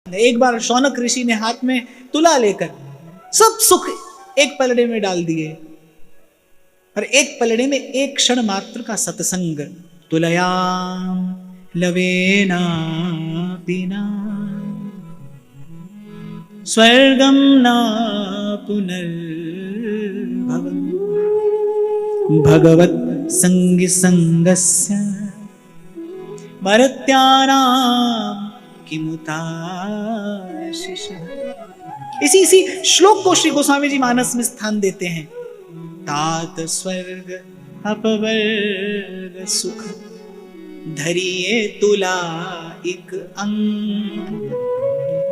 एक बार शौनक ऋषि ने हाथ में तुला लेकर सब सुख एक पलड़े में डाल दिए, और एक पलड़े में एक क्षण मात्र का सत्संग। तुलया लवेना बिना स्वर्गम न पुनर्भवम् भगवत संग संगस्य मर्त्यानां किमुताशिष। इसी श्लोक को श्री गोस्वामी जी मानस में स्थान देते हैं। तात स्वर्ग अपवर्ग सुख धरिए तुला एक अंग,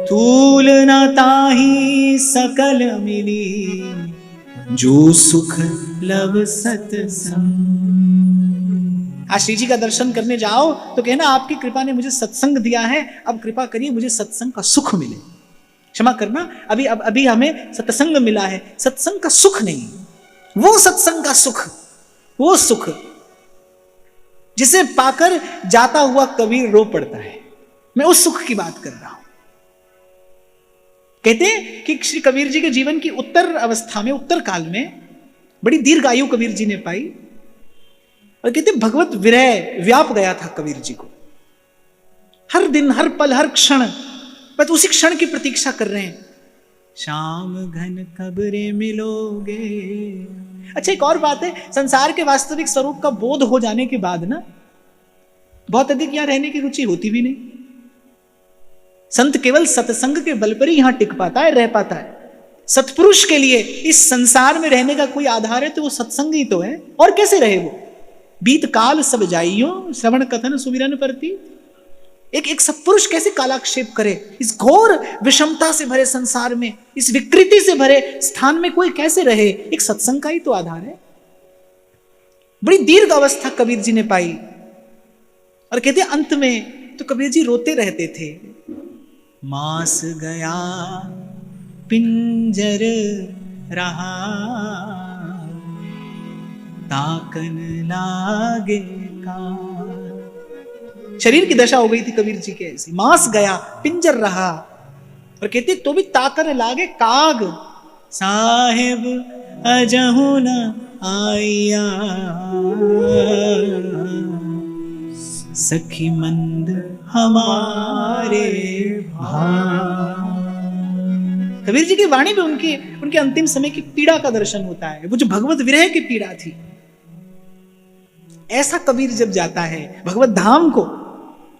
तूल न ताहि सकल मिली जो सुख लव सत्संग। आज श्री जी का दर्शन करने जाओ तो कहना आपकी कृपा ने मुझे सत्संग दिया है, अब कृपा करिए मुझे सत्संग का सुख मिले। क्षमा करना, अभी हमें सत्संग मिला है, सत्संग का सुख नहीं, वो सत्संग का सुख, वो सुख जिसे पाकर जाता हुआ कबीर रो पड़ता है। मैं उस सुख की बात कर रहा हूं। कहते हैं कि श्री कबीर जी के जीवन की उत्तर अवस्था में, उत्तर काल में बड़ी दीर्घ आयु कबीर जी ने पाई, और कहते भगवत विरह व्याप गया था कबीर जी को। हर दिन, हर पल, हर क्षण बस उसी क्षण की प्रतीक्षा कर रहे हैं, शाम घन कब रे मिलोगे। अच्छा, एक और बात है, संसार के वास्तविक स्वरूप का बोध हो जाने के बाद ना बहुत अधिक यहां रहने की रुचि होती भी नहीं। संत केवल सत्संग के बल पर ही यहां टिक पाता है, रह पाता है। सत्पुरुष के लिए इस संसार में रहने का कोई आधार है तो वो सत्संग ही तो है, और कैसे रहे वो। बीत काल सब जाइयो श्रवण कथन सुमिरन परती। एक सत्पुरुष कैसे कालाक्षेप करे इस घोर विषमता से भरे संसार में, इस विकृति से भरे स्थान में कोई कैसे रहे। एक सत्संग का ही तो आधार है। बड़ी दीर्घ अवस्था कबीर जी ने पाई, और कहते अंत में तो कबीर जी रोते रहते थे। मास गया पिंजर रहा, ताकन लागे कान। शरीर की दशा हो गई थी कबीर जी के ऐसी। मांस गया पिंजर रहा, और कहते तो भी ताकन लागे काग। साहेब अजहु न आया, सखी मंद हमारे भाग। कबीर जी की वाणी में उनके अंतिम समय की पीड़ा का दर्शन होता है, वो जो भगवत विरह की पीड़ा थी। ऐसा कबीर जब जाता है भगवत धाम को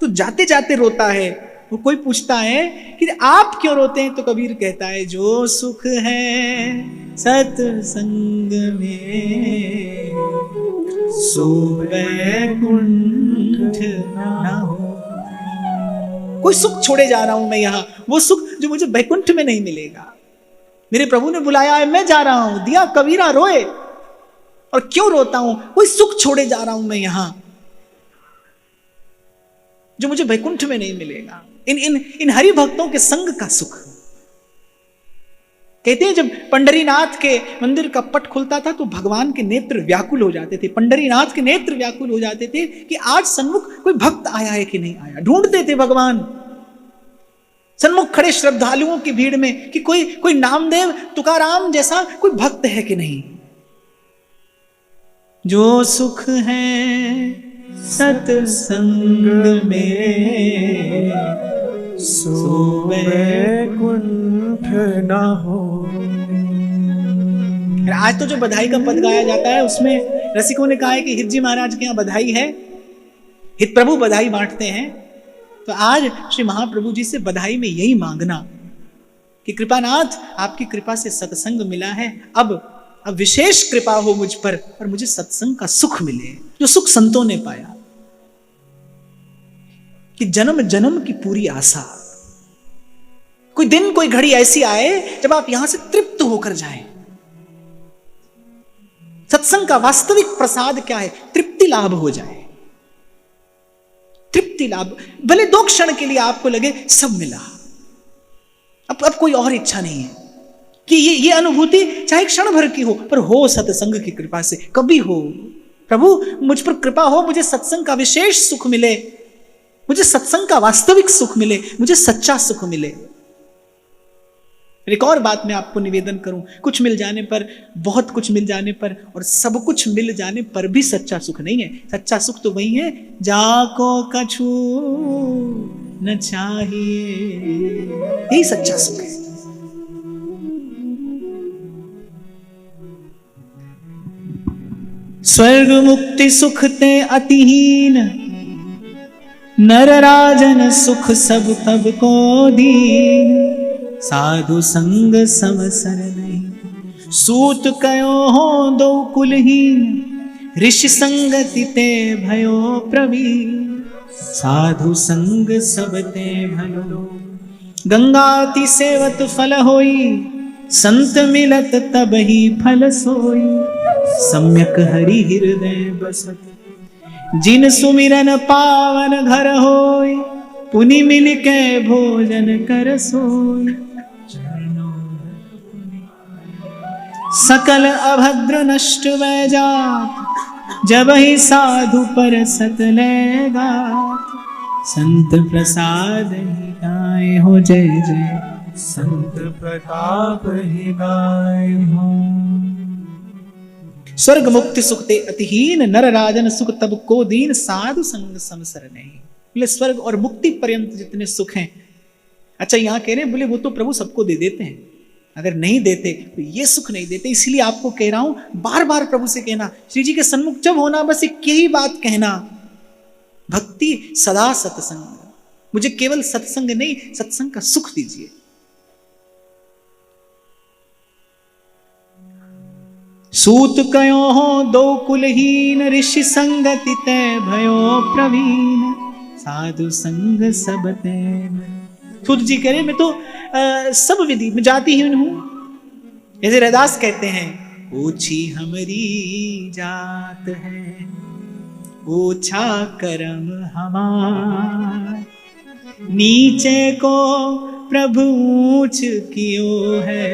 तो जाते जाते रोता है। वो कोई पूछता है कि आप क्यों रोते हैं, तो कबीर कहता है जो सुख है सत्संग में सो वैकुंठ ना हो। कोई सुख छोड़े जा रहा हूं मैं यहां, वो सुख जो मुझे वैकुंठ में नहीं मिलेगा। मेरे प्रभु ने बुलाया है, मैं जा रहा हूं। दिया कबीरा रोए, और क्यों रोता हूं, कोई सुख छोड़े जा रहा हूं मैं यहां जो मुझे वैकुंठ में नहीं मिलेगा। इन हरि भक्तों के संग का सुख। कहते हैं जब पंढरीनाथ के मंदिर का पट खुलता था तो भगवान के नेत्र व्याकुल हो जाते थे। पंढरीनाथ के नेत्र व्याकुल हो जाते थे कि आज सन्मुख कोई भक्त आया है कि नहीं आया। ढूंढते थे भगवान सन्मुख खड़े श्रद्धालुओं की भीड़ में कि कोई नामदेव तुकाराम जैसा कोई भक्त है कि नहीं। जो सुख है सत्संग में सो वैकुंठ ना हो। आज तो जो बधाई का पद गाया जाता है उसमें रसिकों ने कहा है कि हित जी महाराज के यहाँ बधाई है, हित प्रभु बधाई बांटते हैं। तो आज श्री महाप्रभु जी से बधाई में यही मांगना कि कृपानाथ आपकी कृपा से सत्संग मिला है, अब विशेष कृपा हो मुझ पर और मुझे सत्संग का सुख मिले, जो सुख संतों ने पाया कि जन्म जन्म की पूरी आशा। कोई दिन कोई घड़ी ऐसी आए जब आप यहां से तृप्त होकर जाएं। सत्संग का वास्तविक प्रसाद क्या है, तृप्ति लाभ हो जाए। तृप्ति लाभ, भले 2 क्षण के लिए आपको लगे सब मिला, अब कोई और इच्छा नहीं है कि ये अनुभूति चाहे क्षण भर की हो, पर हो सत्संग की कृपा से। कभी हो प्रभु मुझ पर कृपा हो, मुझे सत्संग का विशेष सुख मिले, मुझे सत्संग का वास्तविक सुख मिले, मुझे सच्चा सुख मिले। एक और बात मैं आपको निवेदन करूं, कुछ मिल जाने पर, बहुत कुछ मिल जाने पर और सब कुछ मिल जाने पर भी सच्चा सुख नहीं है। सच्चा सुख तो वही है जाको कछु न चाहिए, यही सच्चा सुख है। स्वर्ग मुक्ति सुख ते अतिहीन, नर राजन सुख सब तब को दीन। साधु संग समसर नहीं, सूत कयो हो दो कुलहीन। ऋषि संगति ते भयो प्रवीण, साधु संग सब ते भलो। गंगाति सेवत फल होई, संत मिलत तब ही फल सोई। सम्यक हरि हृदय बसत, जिन सुमिरन पावन घर होई। पुनि मिल के भोजन कर सोई, सकल अभद्र नष्ट वै जात। जब ही साधु पर सत लेगा, संत प्रसाद ही गाए हो जय जय। संत प्रताप ही गाए हो। स्वर्ग मुक्ति सुख ते अतिहीन, नर राजन सुख तब को दीन। साधु संग समसर नहीं। बोले स्वर्ग और मुक्ति पर्यंत जितने सुख हैं, अच्छा यहां कह रहे हैं, बोले वो तो प्रभु सबको दे देते हैं, अगर नहीं देते तो ये सुख नहीं देते। इसलिए आपको कह रहा हूं, बार बार प्रभु से कहना, श्री जी के सन्मुख जब होना बस एक यही बात कहना, भक्ति सदा सत्संग, मुझे केवल सत्संग नहीं सत्संग का सुख दीजिए। सूत कयो हो दो कुलहीन, ऋषि संगति ते भयो प्रवीण। साधु संग सब ते। सूत जी कह रहे मैं तो सब विधि में जातिहीन हूं। जैसे रैदास कहते हैं, ओछी हमारी जात है, ओछा करम हमार। नीचे को प्रभु ऊंच कियो है,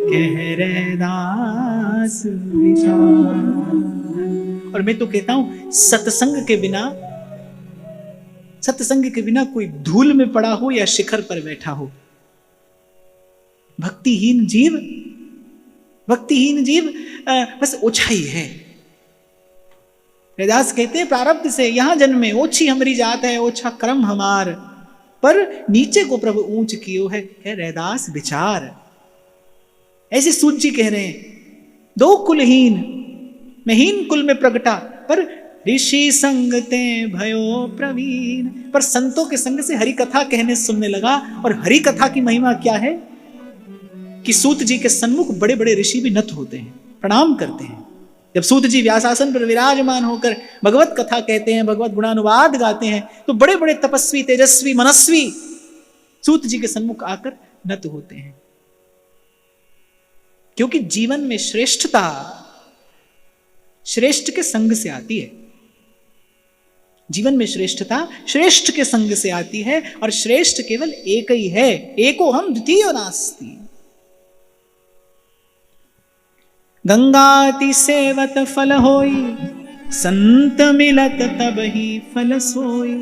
कह रैदास विचार। और मैं तो कहता हूं सत्संग के बिना कोई धूल में पड़ा हो या शिखर पर बैठा हो। भक्तिहीन जीव बस ओछा ही है। रैदास कहते हैं, प्रारब्ध से यहां जन्मे, ओछी हमारी जात है, ओछा कर्म हमार। पर नीचे को प्रभु ऊंच कियो है, कह रैदास विचार। ऐसे सूत जी कह रहे हैं, दो कुलहीन, मैं हीन कुल में प्रगटा, पर ऋषि संगते भयो प्रवीण। पर संतों के संग से हरि कथा कहने सुनने लगा। और हरि कथा की महिमा क्या है कि सूत जी के सन्मुख बड़े बड़े ऋषि भी नत होते हैं, प्रणाम करते हैं। जब सूत जी व्यासासन पर विराजमान होकर भगवत कथा कहते हैं, भगवत गुणानुवाद गाते हैं, तो बड़े बड़े तपस्वी, तेजस्वी, मनस्वी सूत जी के सन्मुख आकर नत होते हैं। क्योंकि जीवन में श्रेष्ठता श्रेष्ठ के संग से आती है। जीवन में श्रेष्ठता श्रेष्ठ के संग से आती है, और श्रेष्ठ केवल एक ही है, एको हम द्वितीयो नास्ति। गंगाति सेवत फल होई, संत मिलत तब ही फल सोई।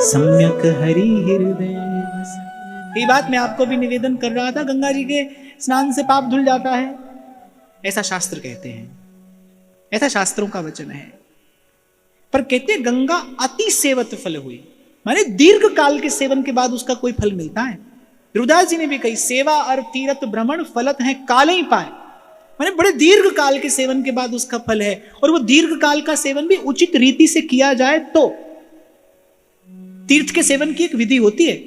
सम्यक हरि हृदय। ये बात मैं आपको भी निवेदन कर रहा था, गंगा जी के स्नान से पाप धुल जाता है, ऐसा शास्त्र कहते हैं, ऐसा शास्त्रों का वचन है। पर कहते हैं गंगा अति सेवत फल हुई, माने दीर्घ काल के सेवन के बाद उसका कोई फल मिलता है। रुदास जी ने भी कही, सेवा और तीर्थ भ्रमण फलत है काल ही पाए, माने बड़े दीर्घ काल के सेवन के बाद उसका फल है। और वो दीर्घ काल का सेवन भी उचित रीति से किया जाए तो। तीर्थ के सेवन की एक विधि होती है।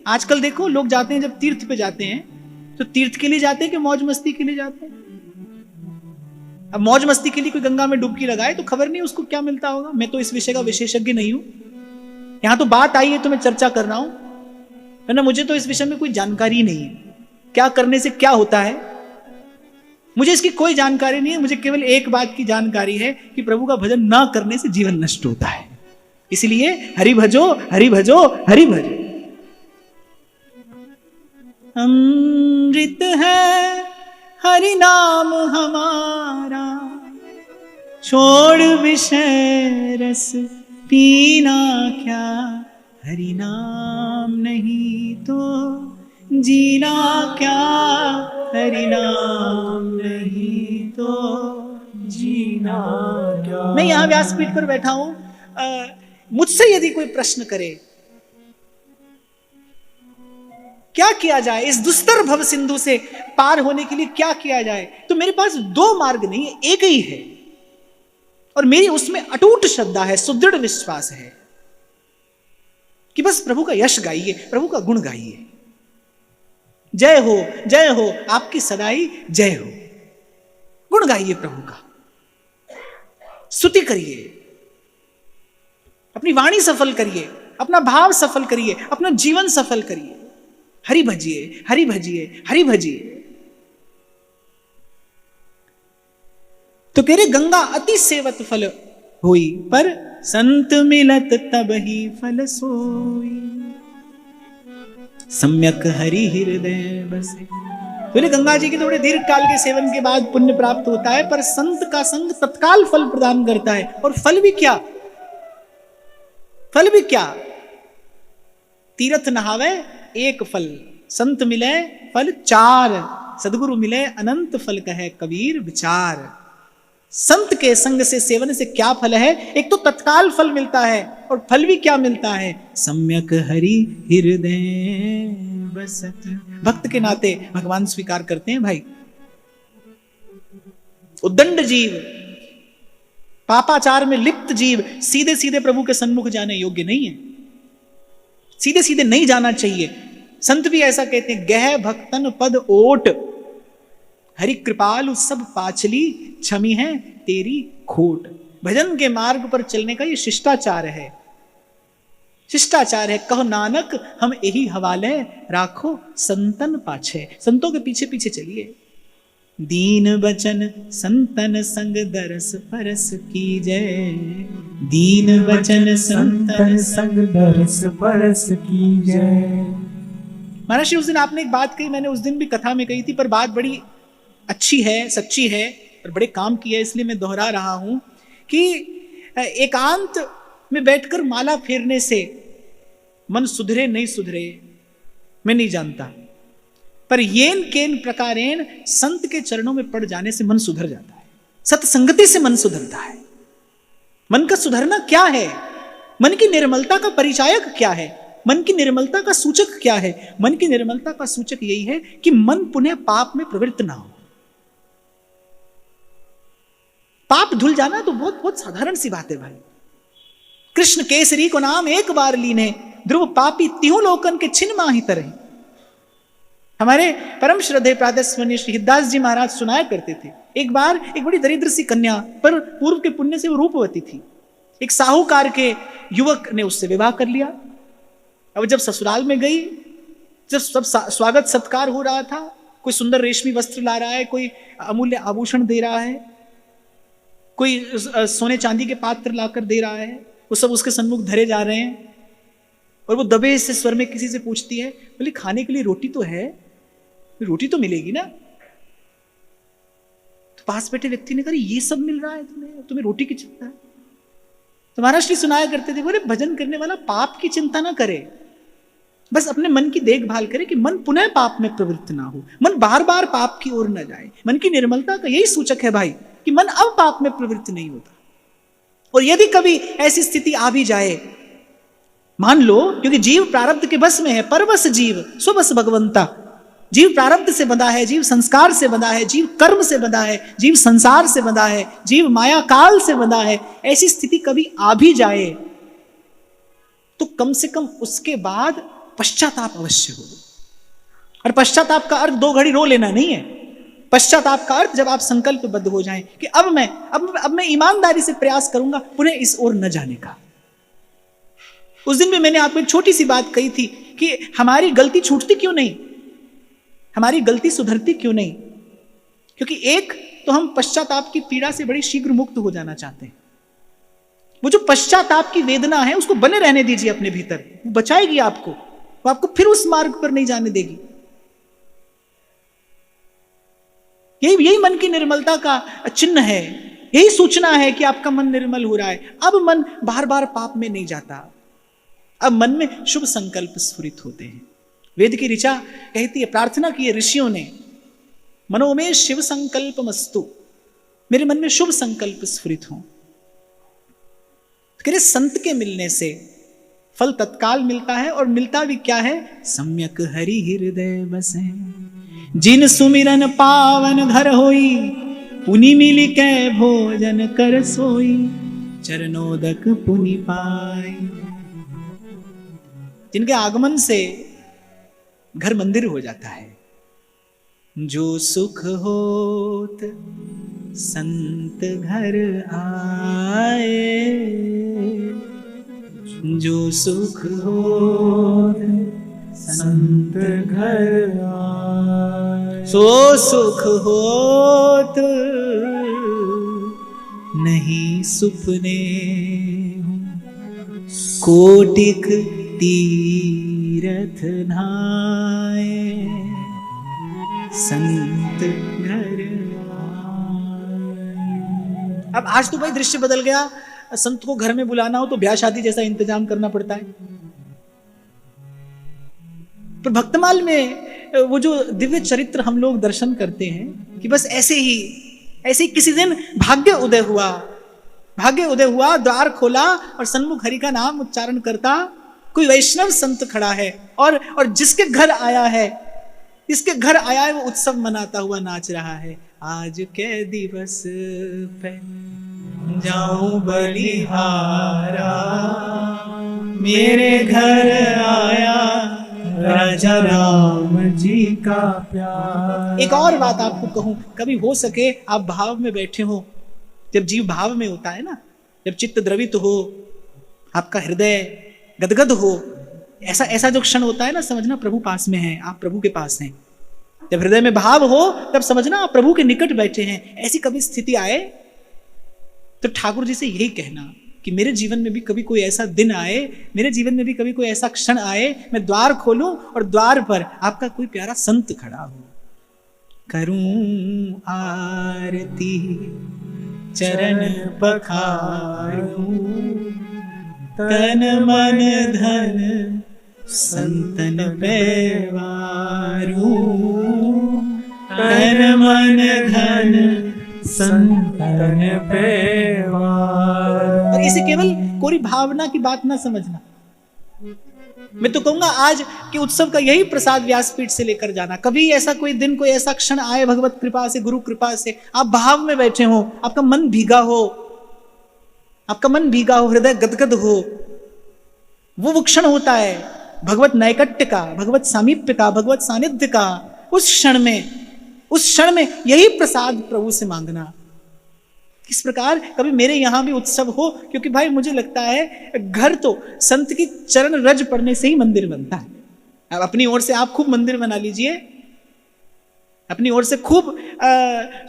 आजकल देखो लोग जाते हैं, जब तीर्थ पे जाते हैं तो तीर्थ के लिए जाते हैं कि मौज मस्ती के लिए जाते हैं। अब मौज मस्ती के लिए कोई गंगा में डुबकी लगाए तो खबर नहीं उसको क्या मिलता होगा। मैं तो इस विषय का विशेषज्ञ नहीं हूं, यहां तो बात आई है तो मैं चर्चा कर रहा हूं, है ना। मुझे तो इस विषय में कोई जानकारी नहीं है, क्या करने से क्या होता है मुझे इसकी कोई जानकारी नहीं है। मुझे केवल एक बात की जानकारी है कि प्रभु का भजन ना करने से जीवन नष्ट होता है। इसलिए हरि भजो, हरि भजो, हरि भजो। अमृत है हरि नाम हमारा, छोड़ विषय रस पीना क्या। हरि नाम नहीं तो जीना क्या, हरि नाम नहीं तो जीना क्या। मैं यहां व्यासपीठ पर बैठा हूं, मुझसे यदि कोई प्रश्न करे क्या किया जाए इस दुस्तर भव सिंधु से पार होने के लिए, क्या किया जाए, तो मेरे पास दो मार्ग नहीं है, एक ही है। और मेरी उसमें अटूट श्रद्धा है, सुदृढ़ विश्वास है कि बस प्रभु का यश गाइए, प्रभु का गुण गाइए। जय हो आपकी सदाई जय हो। गुण गाइए प्रभु का, स्तुति करिए, अपनी वाणी सफल करिए, अपना भाव सफल करिए, अपना जीवन सफल करिए। हरि भजिए, हरि भजिए, हरि भजिए। तो कह रहे गंगा अति सेवत फल हुई, पर संत मिलत तब ही फल सोई। सम्यक हरि हृदय बसे। तो गंगा जी के थोड़े दीर्घ काल के सेवन के बाद पुण्य प्राप्त होता है, पर संत का संग तत्काल फल प्रदान करता है। और फल भी क्या, फल भी क्या, तीर्थ नहावे एक फल, संत मिले फल चार, सदगुरु मिले अनंत फल कहे कबीर विचार। संत के संग से सेवन से क्या फल है, एक तो तत्काल फल मिलता है, और फल भी क्या मिलता है, सम्यक हरि हृदय बसत। भक्त के नाते भगवान स्वीकार करते हैं भाई। उद्दंड जीव, पापाचार में लिप्त जीव सीधे सीधे प्रभु के सन्मुख जाने योग्य नहीं है, सीधे सीधे नहीं जाना चाहिए। संत भी ऐसा कहते हैं, गह भक्तन पद ओट, हरि कृपालु सब पाचली, क्षमी है तेरी खोट। भजन के मार्ग पर चलने का ये शिष्टाचार है, शिष्टाचार है। कहो नानक हम यही हवाले, राखो संतन पाछे। संतों के पीछे पीछे चलिए। दीन बचन संतन संग दरस परस की जय, दीन बचन संतन संग दरस परस की जय। महाराज उस दिन आपने एक बात कही, मैंने उस दिन भी कथा में कही थी, पर बात बड़ी अच्छी है, सच्ची है और बड़े काम की है, इसलिए मैं दोहरा रहा हूं कि एकांत में बैठकर माला फेरने से मन सुधरे नहीं सुधरे मैं नहीं जानता, पर येन केन प्रकारेण संत के चरणों में पड़ जाने से मन सुधर जाता है। सत्संगति से मन सुधरता है। मन का सुधरना क्या है, मन की निर्मलता का परिचायक क्या है, मन की निर्मलता का सूचक क्या है? मन की निर्मलता का सूचक यही है कि मन पुनः पाप में प्रवृत्त ना हो। पाप धुल जाना तो बहुत बहुत साधारण सी बात है भाई। कृष्ण केसरी को नाम एक बार लीने, ध्रुव पापी तिहु लोकन के छिन माही तरह। हमारे परम श्रद्धेय प्रातस्मरणीय श्री हिरदास जी महाराज सुनाया करते थे, एक बार एक बड़ी दरिद्र सी कन्या, पर पूर्व के पुण्य से वो रूपवती थी, एक साहूकार के युवक ने उससे विवाह कर लिया। अब जब ससुराल में गई, जब सब स्वागत सत्कार हो रहा था, कोई सुंदर रेशमी वस्त्र ला रहा है, कोई अमूल्य आभूषण दे रहा है, कोई सोने चांदी के पात्र लाकर दे रहा है, वो सब उसके सन्मुख धरे जा रहे हैं। और वो दबे से स्वर में किसी से पूछती है, बोले खाने के लिए रोटी तो है, रोटी तो मिलेगी ना? तो पास बैठे व्यक्ति ने कहा, ये सब मिल रहा है तुम्हें रोटी की चिंता है? तो महाराज श्री सुनाया करते थे, बोले भजन करने वाला पाप की चिंता ना करे, बस अपने मन की देखभाल करे कि मन पुनः पाप में प्रवृत्त ना हो, मन बार बार पाप की ओर न जाए। मन की निर्मलता का यही सूचक है भाई कि मन अब पाप में प्रवृत्त नहीं होता। और यदि कभी ऐसी स्थिति आ भी जाए, मान लो, क्योंकि जीव प्रारब्ध के बस में है, परवश जीव स्वबस भगवंता। जीव प्रारब्ध से बंधा है, जीव संस्कार से बंधा है, जीव कर्म से बंधा है, जीव संसार से बंधा है, जीव माया काल से बंधा है। ऐसी स्थिति कभी आ भी जाए तो कम से कम उसके बाद पश्चाताप अवश्य हो। और पश्चाताप का अर्थ 2 घड़ी रो लेना नहीं है। पश्चाताप का अर्थ जब आप संकल्पबद्ध हो जाएं कि अब मैं ईमानदारी से प्रयास करूंगा पुनः इस ओर न जाने का। उस दिन भी मैंने आपको एक छोटी सी बात कही थी कि हमारी गलती छूटती क्यों नहीं, हमारी गलती सुधरती क्यों नहीं? क्योंकि एक तो हम पश्चाताप की पीड़ा से बड़ी शीघ्र मुक्त हो जाना चाहते हैं। वो जो पश्चाताप की वेदना है उसको बने रहने दीजिए अपने भीतर, वो बचाएगी आपको, वो आपको फिर उस मार्ग पर नहीं जाने देगी। यही मन की निर्मलता का चिन्ह है, यही सूचना है कि आपका मन निर्मल हो रहा है। अब मन बार बार पाप में नहीं जाता। अब मन में शुभ संकल्प स्फुरित होते हैं। वेद की ऋचा कहती है, प्रार्थना की है ऋषियों ने, मनो में शिव संकल्प मस्तु, मेरे मन में शुभ संकल्प स्फुरित हो। कह संत के मिलने से फल तत्काल मिलता है, और मिलता भी क्या है, सम्यक हरि हृदय बसे, जिन सुमिरन पावन घर होई, पुनि मिली कै भोजन कर सोई, चरणोदक पुनि पाई। जिनके आगमन से घर मंदिर हो जाता है। जो सुख होत संत घर आए, जो सुख होत संत घर आए, सो सुख होत नहीं सुपने, कोटिक तीरथ नहाए, संत घर आए। अब आज तो भाई दृश्य बदल गया, संत को घर में बुलाना हो तो ब्याह शादी जैसा इंतजाम करना पड़ता है। पर भक्तमाल में वो जो दिव्य चरित्र हम लोग दर्शन करते हैं कि बस ऐसे ही किसी दिन भाग्य उदय हुआ, द्वार खोला और सन्मुख हरि का नाम उच्चारण करता कोई वैष्णव संत खड़ा है, और जिसके घर आया है वो उत्सव मनाता हुआ नाच रहा है। आज के दिवस पे जाऊं बलिहारा, मेरे घर आया राजा राम जी का प्यार। एक और बात आपको कहूं, कभी हो सके आप भाव में बैठे हो, जब जीव भाव में होता है ना, जब चित्त द्रवित हो, आपका हृदय गदगद हो, ऐसा जो क्षण होता है ना, समझना प्रभु पास में है, आप प्रभु के पास हैं। जब हृदय में भाव हो तब समझना आप प्रभु के निकट बैठे हैं। ऐसी कभी स्थिति आए तो ठाकुर जी से यही कहना कि मेरे जीवन में भी कभी कोई ऐसा दिन आए, मेरे जीवन में भी कभी कोई ऐसा क्षण आए, मैं द्वार खोलूं और द्वार पर आपका कोई प्यारा संत खड़ा हो। करूं आरती चरण पखारूं, तन मन धन संतन पे वारूं, तन मन धन संतन पे वारूं। और इसे केवल कोरी भावना की बात ना समझना। मैं तो कहूंगा आज के उत्सव का यही प्रसाद व्यासपीठ से लेकर जाना। कभी ऐसा कोई दिन, कोई ऐसा क्षण आए भगवत कृपा से, गुरु कृपा से, आप भाव में बैठे हो, आपका मन भीगा हो, हृदय गदगद हो, वो क्षण होता है भगवत नैकट्य का, भगवत सामीप्य का, भगवत सानिध्य का। उस क्षण में यही प्रसाद प्रभु से मांगना। इस प्रकार कभी मेरे यहां भी उत्सव हो, क्योंकि भाई मुझे लगता है घर तो संत की चरण रज पड़ने से ही मंदिर बनता है। अब अपनी ओर से आप खूब मंदिर बना लीजिए, अपनी ओर से खूब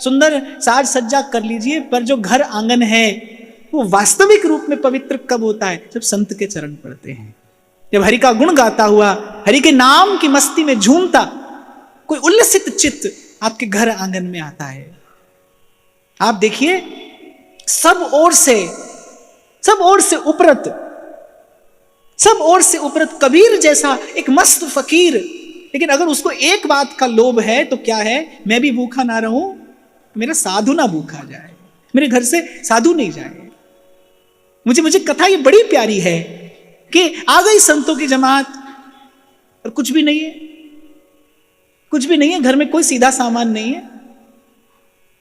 सुंदर साज सज्जा कर लीजिए, पर जो घर आंगन है वो वास्तविक रूप में पवित्र कब होता है? जब संत के चरण पड़ते हैं, जब हरि का गुण गाता हुआ, हरि के नाम की मस्ती में झूमता कोई उल्लसित चित्त आपके घर आंगन में आता है। आप देखिए सब ओर से उपरत कबीर जैसा एक मस्त फकीर, लेकिन अगर उसको एक बात का लोभ है तो क्या है? मैं भी भूखा ना रहूं, मेरा साधु ना भूखा जाए, मेरे घर से साधु नहीं जाए। मुझे कथा ये बड़ी प्यारी है कि आ गई संतों की जमात और कुछ भी नहीं है, घर में कोई सीधा सामान नहीं है।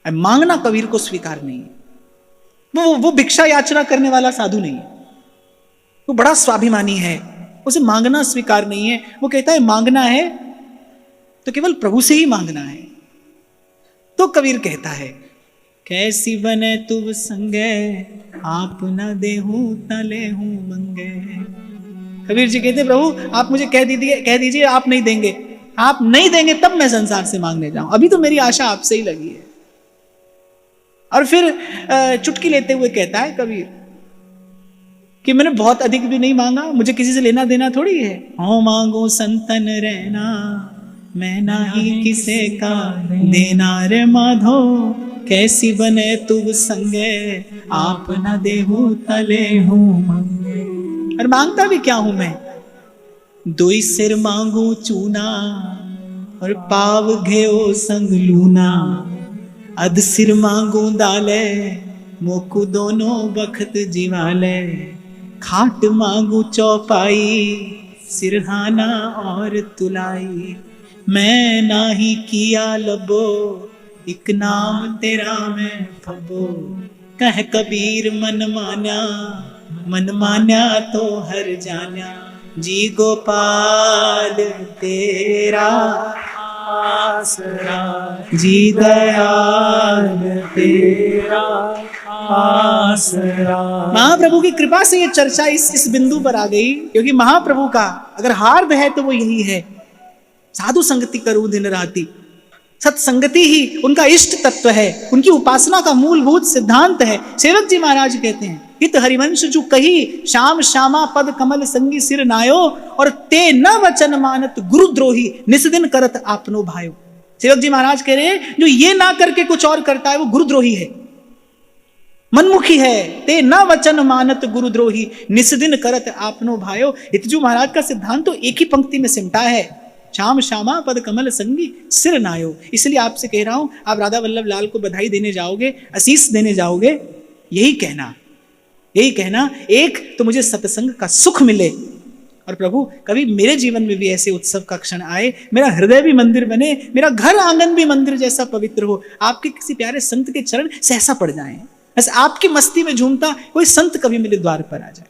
मांगना कबीर को स्वीकार नहीं है। वो भिक्षा याचना करने वाला साधु नहीं है, वो बड़ा स्वाभिमानी है, उसे मांगना स्वीकार नहीं है। वो कहता है मांगना है तो केवल प्रभु से ही मांगना है। तो कबीर कहता है कैसी बने तुम संगे, आप न देहूं तले हूं मंगे। कबीर जी कहते प्रभु आप मुझे कह दीजिए आप नहीं देंगे तब मैं संसार से मांगने जाऊं, अभी तो मेरी आशा आपसे ही लगी है। और फिर चुटकी लेते हुए कहता है कबीर कि मैंने बहुत अधिक भी नहीं मांगा, मुझे किसी से लेना देना थोड़ी है। हो मांगो संतन रहना, मैं नाही किसे का देना रे माधो, कैसी बने तुम संगे, आप न देहू तले हूं मंगे। और मांगता भी क्या हूं मैं? दोई सिर मांगू चूना और पाव घेओ संग लूना, अध सिर मांगू दाले मोकू दोनों बखत जीवाले, खाट मांगू चौपाई सिरहाना और तुलाई, मैं नाही किया लबो एक नाम तेरा मैं फबो, कह कबीर मन मान्या तो हर जान्या, जी गोपाल तेरा आसरा, जी दयाल तेरा आसरा। महाप्रभु की कृपा से ये चर्चा इस बिंदु पर आ गई, क्योंकि महाप्रभु का अगर हार्द है तो वो यही है, साधु संगति करूं दिन राती। सत्संगति ही उनका इष्ट तत्व है, उनकी उपासना का मूलभूत सिद्धांत है। सेवक जी महाराज कहते हैं, हित हरिवंश जो कही श्याम श्यामा पद कमल संगी सिर नायो, और ते न वचन मानत गुरुद्रोही निस्दिन करत आपनो भायो। सेवक जी महाराज कह रहे हैं, जो ये ना करके कुछ और करता है वो गुरुद्रोही है, मनमुखी है। ते न वचन मानत गुरुद्रोही निस्दिन करत आपनो भायो। हितजू महाराज का सिद्धांत तो एक ही पंक्ति में सिमटा है, श्याम श्यामा पद कमल संगी सिर नायो। इसलिए आपसे कह रहा हूं, आप राधा वल्लभ लाल को बधाई देने जाओगे, आशीष देने जाओगे, यही कहना एक तो मुझे सत्संग का सुख मिले, और प्रभु कभी मेरे जीवन में भी ऐसे उत्सव का क्षण आए, मेरा हृदय भी मंदिर बने, मेरा घर आंगन भी मंदिर जैसा पवित्र हो, आपके किसी प्यारे संत के चरण सहसा पड़ जाएं, बस आपकी मस्ती में झूमता कोई संत कभी मेरे द्वार पर आ जाए।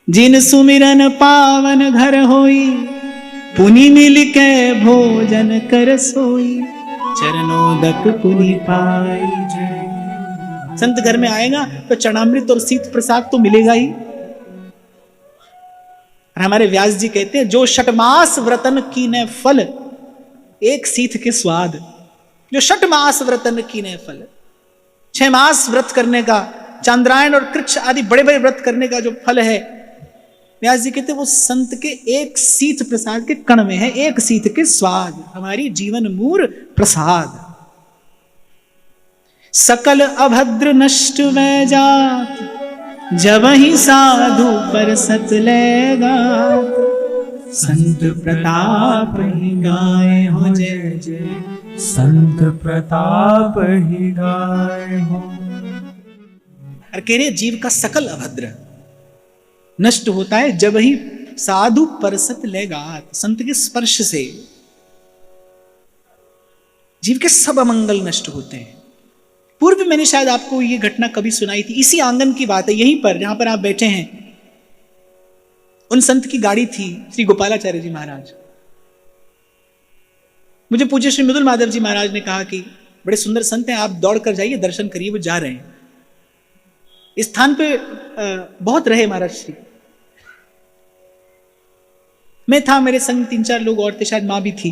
जिन सुमिरन पावन घर होई, पुनि मिल के भोजन कर सोई, चरणोदक पुनि पाई जय। संत घर में आएगा तो चरणामृत और शीत प्रसाद तो मिलेगा ही। और हमारे व्यास जी कहते हैं, जो षटमास व्रतन कीने फल एक शीत के स्वाद। जो षटमास व्रतन कीने फल, 6 मास व्रत करने का, चांद्रायण और कृच्छ आदि बड़े बड़े व्रत करने का जो फल है, व्यास जी कहते हैं वो संत के एक शीत प्रसाद के कण में है, एक शीत के स्वाद, हमारी जीवन मूर प्रसाद। सकल अभद्र नष्ट वै जात, जब ही साधु पर सत लेगा, संत प्रताप ही गाए हो जय जय, संत प्रताप ही गाए हो। और कह रहे जीव का सकल अभद्र नष्ट होता है जब ही साधु परसत लेगा, संत के स्पर्श से जीव के सब अमंगल नष्ट होते हैं। पूर्व मैंने शायद आपको ये घटना कभी सुनाई थी, इसी आंगन की बात है, यहीं पर जहां पर आप बैठे हैं। उन संत की गाड़ी थी श्री गोपालाचार्य जी महाराज। मुझे पूज्य श्री मृदुल माधव जी महाराज ने कहा कि बड़े सुंदर संत हैं, आप दौड़ कर जाइए, दर्शन करिए, वो जा रहे हैं। इस स्थान पे बहुत रहे महाराज श्री। मैं था, मेरे संग 3-4 लोग और थे, शायद मां भी थी।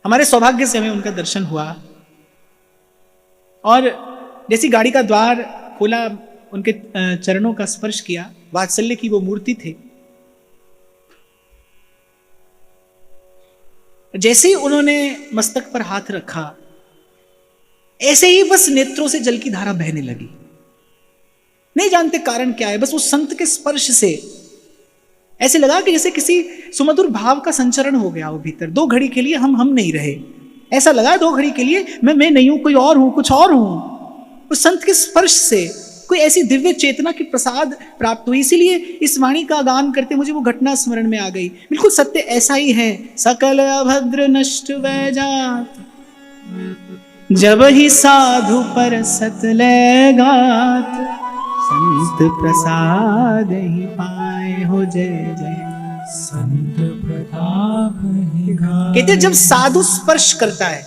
हमारे सौभाग्य से हमें उनका दर्शन हुआ, और जैसी गाड़ी का द्वार खोला, उनके चरणों का स्पर्श किया, वात्सल्य की वो मूर्ति थे। जैसे ही उन्होंने मस्तक पर हाथ रखा, ऐसे ही बस नेत्रों से जल की धारा बहने लगी। नहीं जानते कारण क्या है, बस उस संत के स्पर्श से ऐसे लगा कि जैसे किसी सुमधुर भाव का संचरण हो गया हो भीतर। 2 घड़ी के लिए हम नहीं रहे, ऐसा लगा 2 घड़ी के लिए मैं नहीं हूं, कोई और हूं, कुछ और हूं। उस संत के स्पर्श से कोई ऐसी दिव्य चेतना की प्रसाद प्राप्त हुई। इसीलिए इस वाणी का गान करते मुझे वो घटना स्मरण में आ गई। बिल्कुल सत्य ऐसा ही है। सकल अभद्र नष्ट वै जात, जब ही साधु पर सत लेगात, संत प्रसाद ही पाए हो जय जय, संत प्रताप ही गाए। कहते जब साधु स्पर्श करता है।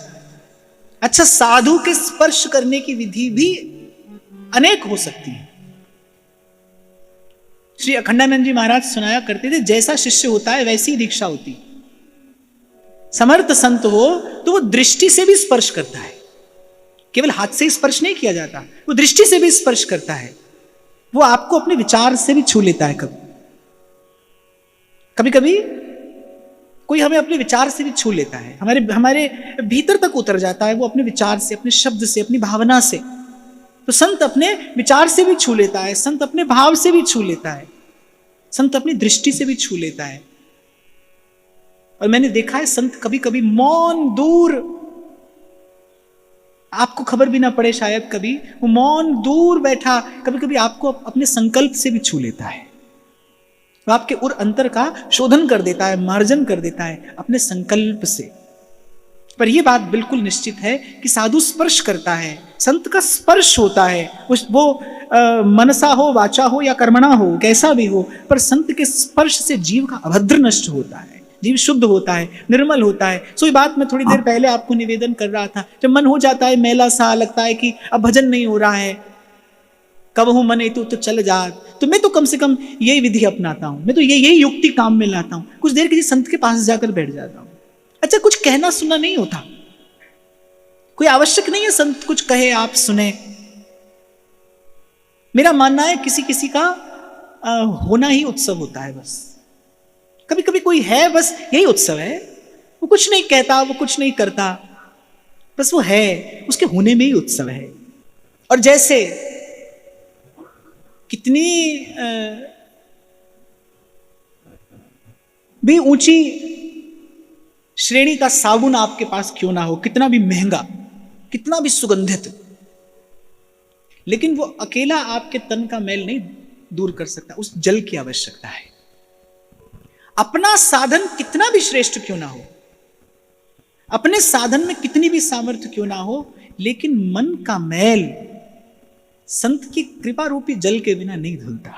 अच्छा, साधु के स्पर्श करने की विधि भी अनेक हो सकती है। श्री अखंडानंद जी महाराज सुनाया करते थे, जैसा शिष्य होता है वैसी ही दीक्षा होती है। समर्थ संत हो तो वो दृष्टि से भी स्पर्श करता है, केवल हाथ से ही स्पर्श नहीं किया जाता, वो दृष्टि से भी स्पर्श करता है। वो आपको अपने विचार से भी छू लेता है। कभी कभी कोई हमें अपने विचार से भी छू लेता है, हमारे भीतर तक उतर जाता है वो अपने विचार से, अपने शब्द से, अपनी भावना से। तो संत अपने विचार से भी छू लेता है, संत अपने भाव से भी छू लेता है। संत अपनी दृष्टि से भी छू लेता है। और मैंने देखा है संत कभी कभी मौन दूर, आपको खबर भी ना पड़े शायद, कभी वो मौन दूर बैठा कभी कभी आपको अपने संकल्प से भी छू लेता है। वो आपके उर अंतर का शोधन कर देता है, मार्जन कर देता है अपने संकल्प से। पर यह बात बिल्कुल निश्चित है कि साधु स्पर्श करता है, संत का स्पर्श होता है, वो मनसा हो, वाचा हो या कर्मणा हो, कैसा भी हो, पर संत के स्पर्श से जीव का अभद्र नष्ट होता है, जीव शुद्ध होता है, निर्मल होता है। सो ये बात मैं थोड़ी देर पहले आपको निवेदन कर रहा था। जब मन हो जाता है मैला सा, लगता है कि अब भजन नहीं हो रहा है, कब हूं मन तू तो चल जा, तो मैं तो कम से कम यही विधि अपनाता हूं, मैं तो यही युक्ति काम में लाता हूं, कुछ देर किसी संत के पास जाकर बैठ जाता हूं। अच्छा, कुछ कहना सुनना नहीं होता, कोई आवश्यक नहीं है संत कुछ कहे आप सुने। मेरा मानना है किसी किसी का होना ही उत्सव होता है। बस कभी कभी कोई है, बस यही उत्सव है, वो कुछ नहीं कहता, वो कुछ नहीं करता, बस वो है, उसके होने में ही उत्सव है। और जैसे कितनी भी ऊंची श्रेणी का साबुन आपके पास क्यों ना हो, कितना भी महंगा, कितना भी सुगंधित, लेकिन वो अकेला आपके तन का मैल नहीं दूर कर सकता, उस जल की आवश्यकता है। अपना साधन कितना भी श्रेष्ठ क्यों ना हो, अपने साधन में कितनी भी सामर्थ्य क्यों ना हो, लेकिन मन का मैल संत की कृपा रूपी जल के बिना नहीं धुलता।